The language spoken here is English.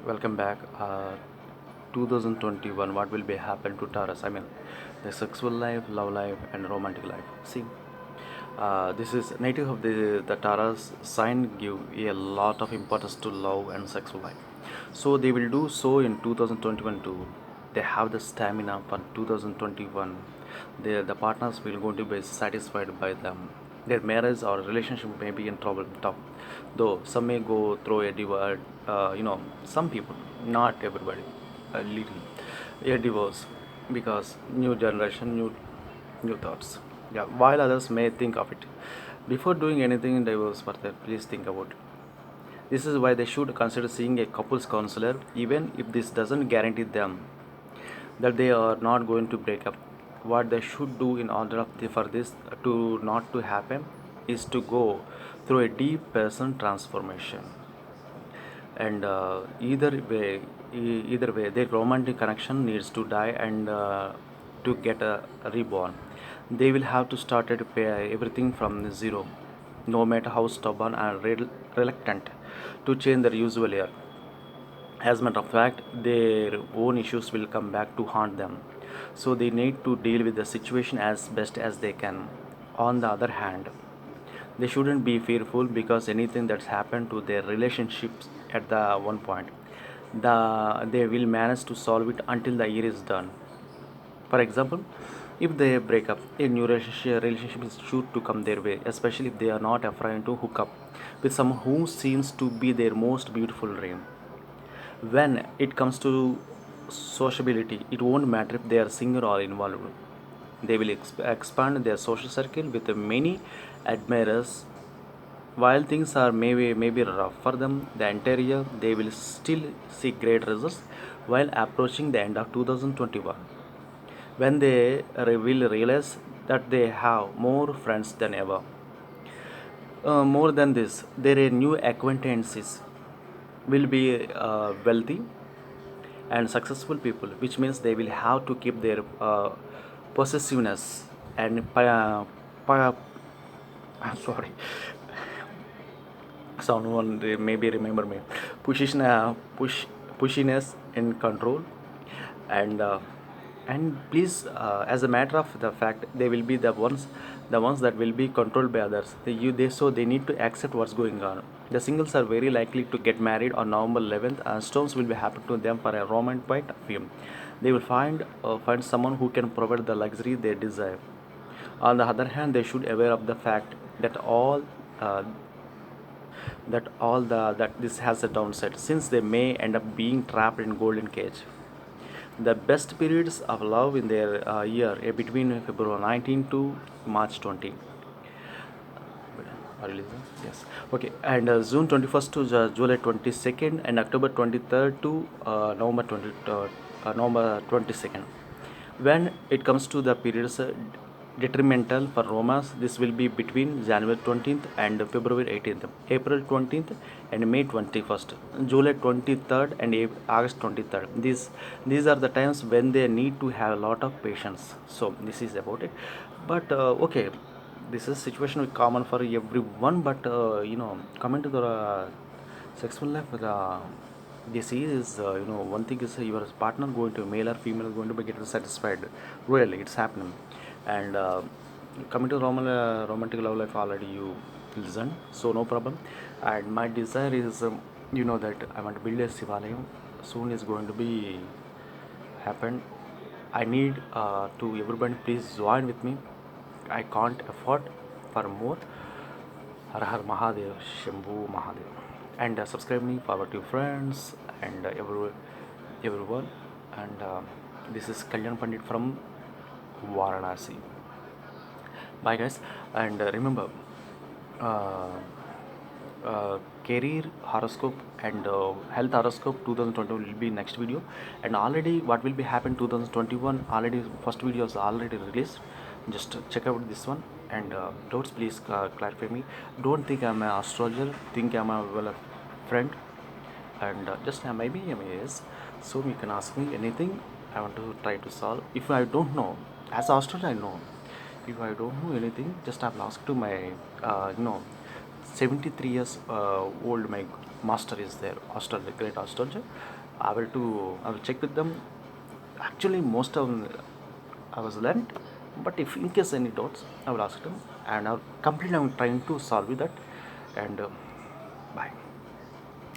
Welcome back. 2021. What will be happen to Taurus? I mean, the sexual life, love life, and romantic life. See, this is native of the Taurus sign give a lot of importance to love and sexual life. So they will do so in 2021 too. They have the stamina for 2021. The partners will going to be satisfied by them. Their marriage or relationship may be in trouble, tough. Though some may go through a divorce, some people, not everybody, a little, a divorce because new generation, new thoughts. Yeah, while others may think of it. Before doing anything in divorce further, please think about it. This is why they should consider seeing a couples counselor, even if this doesn't guarantee them that they are not going to break up. What they should do in order for this to not to happen is to go through a deep person transformation. And either way, their romantic connection needs to die and to get a reborn. They will have to start at everything from zero, no matter how stubborn and reluctant to change their usual air. As a matter of fact, their own issues will come back to haunt them. So they need to deal with the situation as best as they can. On the other hand, they shouldn't be fearful because anything that's happened to their relationships at the one point, they will manage to solve it until the year is done. For example, if they break up, a new relationship is sure to come their way, especially if they are not afraid to hook up with someone who seems to be their most beautiful dream. When it comes to sociability, it won't matter if they are single or involved. They will expand their social circle with many admirers. While things are maybe rough for them the entire year, they will still see great results while approaching the end of 2021, when they will realize that they have more friends than ever. More than this, their new acquaintances will be wealthy and successful people, which means they will have to keep their possessiveness and I'm sorry, someone maybe remember me, pushiness in control, and please, as a matter of the fact, they will be the ones that will be controlled by others. They need to accept what's going on. The singles are very likely to get married on November 11th, and storms will be happening to them for a romantic point of view. They will find someone who can provide the luxury they desire. On the other hand, they should aware of the fact that uh, all the that this has a downside, since they may end up being trapped in golden cage. The best periods of love in their year between February 19 to March 20. Are you listening? Yes. Okay. And June 21st to July 22nd, and October 23rd to November 22nd. When it comes to the periods detrimental for romance, this will be between January 20th and February 18th, April 20th and May 21st, July 23rd and August 23rd. These are the times when they need to have a lot of patience. So this is about it. But okay, this is situation common for everyone. But coming to the sexual life, this is one thing is your partner going to male or female going to be getting satisfied. Really, it's happening. And coming to romantic love life, already you listen, so no problem. And my desire is, that I want to build a Sivalayam. Soon is going to be happen. I need to everybody please join with me. I can't afford for more. Har Har Mahadev, Shambhu Mahadev. And subscribe me, forward to your friends and everyone. And this is Kalyan Pandit from Varanasi. Bye, guys. And remember, uh, career horoscope and health horoscope 2020 will be next video. And already what will be happen 2021, already first video is already released. Just check out this one. And doubts, please clarify me. Don't think I'm an astrologer, think I'm a friend. And just maybe I'm yes, so you can ask me anything. I want to try to solve. If I don't know, as astrologer I know. If I don't know anything, just I will ask to my 73 years old my master is there, astrologer, great astrologer. I will check with them. Actually, most of them I was learned, but if in case any doubts, I will ask them, and I'll completely I'm trying to solve with that. And bye.